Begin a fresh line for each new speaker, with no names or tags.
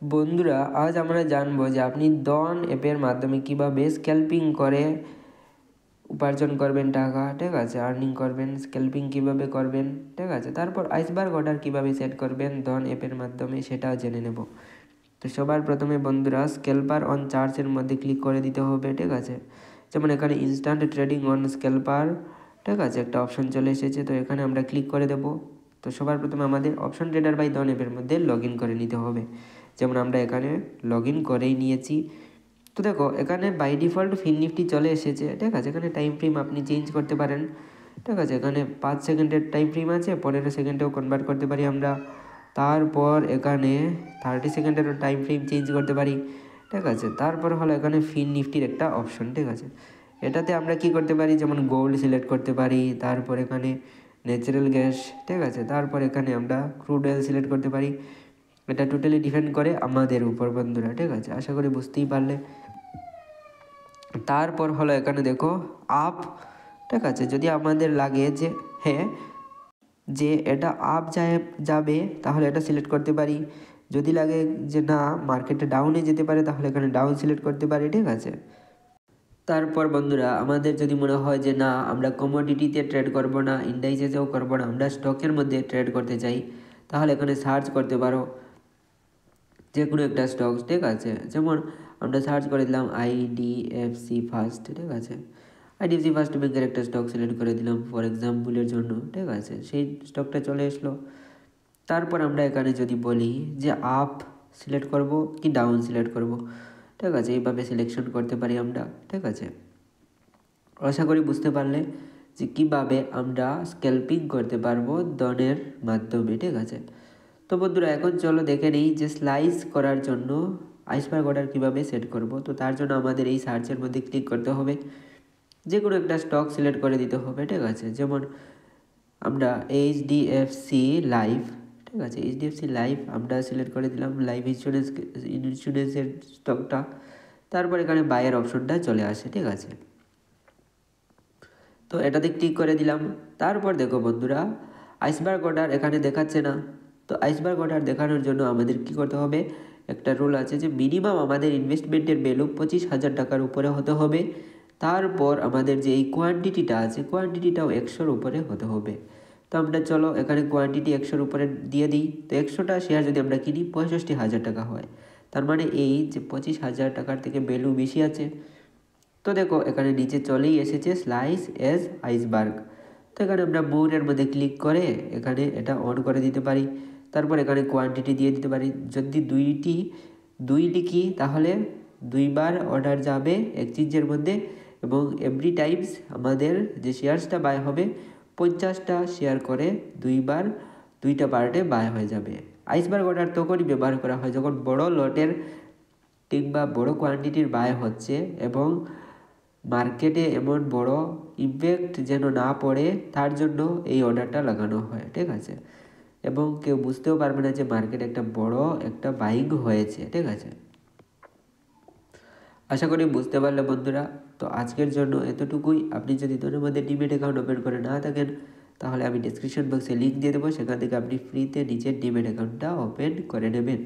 বন্ধুরা, আজ আমরা জানবো যে আপনি ডন অ্যাপের মাধ্যমে কিভাবে স্ক্যাল্পিং করে উপার্জন করবেন টাকা, ঠিক আছে, আর্নিং করবেন, স্ক্যাল্পিং কিভাবে করবেন, ঠিক আছে। তারপর আইসবার্গ অর্ডার কিভাবে সেট করবেন ডন অ্যাপের মাধ্যমে সেটাও জেনে নেব। তো সবার প্রথমে বন্ধুরা স্ক্যাল্পার অন চার্টসের মধ্যে ক্লিক করে দিতে হবে, ঠিক আছে। যেমন এখানে ইনস্ট্যান্ট ট্রেডিং অন স্ক্যাল্পার, ঠিক আছে, একটা অপশন চলে এসেছে, তো এখানে আমরা ক্লিক করে দেব। তো সবার প্রথমে আমাদের অপশন ট্রেডার বাই ডন অ্যাপের মধ্যে লগ ইন করে নিতে হবে। যেমন আমরা এখানে লগ ইন করেই নিয়েছি। তো দেখো এখানে বাই ডিফল্ট ফিন নিফটি চলে এসেছে, ঠিক আছে। এখানে টাইম ফ্রেম আপনি চেঞ্জ করতে পারেন, ঠিক আছে। এখানে 5 সেকেন্ডের টাইম ফ্রেম আছে, 15 সেকেন্ডেও কনভার্ট করতে পারি আমরা। তারপর এখানে 30 সেকেন্ডেরও টাইম ফ্রেম চেঞ্জ করতে পারি, ঠিক আছে। তারপর হলো এখানে ফিন নিফটির একটা অপশন, ঠিক আছে। এটাতে আমরা কি করতে পারি, যেমন গোল্ড সিলেক্ট করতে পারি, তারপর এখানে ন্যাচারাল গ্যাস, ঠিক আছে। তারপর এখানে আমরা ক্রুড অয়েল সিলেক্ট করতে পারি। এটা টোটালি ডিপেন্ড করে আমাদের উপর বন্ধুরা, ঠিক আছে। আশা করি বুঝতেই পারলে। তারপর হলো এখানে দেখো আপ, ঠিক আছে। যদি আমাদের লাগে যে হ্যাঁ যে এটা আপ যাবে তাহলে এটা সিলেক্ট করতে পারি। যদি লাগে যে না মার্কেটে ডাউনে যেতে পারে তাহলে এখানে ডাউন সিলেক্ট করতে পারি, ঠিক আছে। তারপর বন্ধুরা আমাদের যদি মনে হয় যে না আমরা কমোডিটিতে ট্রেড করব না, ইন্ডাইসেসেও করব না, আমরা স্টকের মধ্যে ট্রেড করতে চাই, তাহলে এখানে সার্চ করতে পারো যে কোনো একটা স্টক, ঠিক আছে। যেমন আমরা সার্চ করে দিলাম আইডিএফসি ফার্স্ট, ঠিক আছে। আইডিএফসি ফার্স্ট ব্যাংকের একটা স্টক সিলেক্ট করে দিলাম ফর এক্সাম্পলের জন্য, ঠিক আছে। সেই স্টকটা চলে আসলো। তারপর আমরা এখানে যদি বলি যে আপ সিলেক্ট করব কি ডাউন সিলেক্ট করব, ঠিক আছে, এইভাবে সিলেকশন করতে পারি আমরা, ঠিক আছে। আশা করি বুঝতে পারলে যে কীভাবে আমরা স্ক্যাল্পিং করতে পারবো ডনের মাধ্যমে, ঠিক আছে। তো বন্ধুরা এখন চলো দেখে নিই যে স্লাইস করার জন্য আইসবার্গ অর্ডার কীভাবে সেট করব। তো তার জন্য আমাদের এই সার্চের মধ্যে ক্লিক করতে হবে, যে কোনো একটা স্টক সিলেক্ট করে দিতে হবে, ঠিক আছে। যেমন আমরা এইচডিএফসি লাইফ, ঠিক আছে, এইচডিএফসি লাইফ আমরা সিলেক্ট করে দিলাম, লাইফ ইন্স্যুরেন্সের স্টকটা। তারপর এখানে বাইয়ের অপশনটা চলে আসে, ঠিক আছে। তো এটাতে ক্লিক করে দিলাম। তারপর দেখো বন্ধুরা আইসবার্গ অর্ডার এখানে দেখাচ্ছে না। তো আইসবার্গ অর্ডার দেখানোর জন্য আমাদের কি করতে হবে, একটা রুল আছে যে মিনিমাম আমাদের ইনভেস্টমেন্টের ভ্যালু 25,000 টাকার উপরে হতে হবে। তারপর আমাদের যে এই কোয়ান্টিটিটা আছে কোয়ান্টিটিটাও 100-র উপরে হতে হবে। তো আমরা চলো এখানে কোয়ান্টিটি 100-র উপরে দিয়ে দিই। তো 100টা শেয়ার যদি আমরা কিনি 65,000 টাকা হয়, তার মানে এই যে 25,000 টাকার থেকে ভ্যালু বেশি আছে। তো দেখো এখানে নিচে চলেই এসেছে স্লাইস এজ আইসবার্গ। তো এখানে আমরা মোরের মধ্যে ক্লিক করে এখানে এটা অন করে দিতে পারি। তারপর এখানে কোয়ান্টিটি দিয়ে দিতে পারি। যদি দুই লিখি তাহলে 2বার অর্ডার যাবে এক্সচেঞ্জের মধ্যে, এবং এভরি টাইমস আমাদের যে শেয়ারসটা বাই হবে 50টা শেয়ার করে 2বার 2টা পার্টে বাই হয়ে যাবে। আইসবার্গ অর্ডার তখনই ব্যবহার করা হয় যখন বড় লটের কিংবা বড় কোয়ান্টিটির বাই হচ্ছে এবং মার্কেটে এমন বড় ইম্প্যাক্ট যেন না পড়ে তার জন্য এই অর্ডারটা লাগানো হয়, ঠিক আছে। এবং কেউ বুঝতেও পারবে না যে মার্কেটে একটা বড় একটা বাইং হয়েছে, ঠিক আছে। আশা করি বুঝতে পারলে বন্ধুরা। তো আজকের জন্য এতটুকুই। আপনি যদি তোর মধ্যে ডিমেট অ্যাকাউন্ট ওপেন করে না থাকেন তাহলে আমি ডিসক্রিপশন বক্সে লিঙ্ক দিয়ে দেবো, সেখান থেকে আপনি ফ্রিতে নিজের ডিমেট অ্যাকাউন্টটা ওপেন করে নেবেন।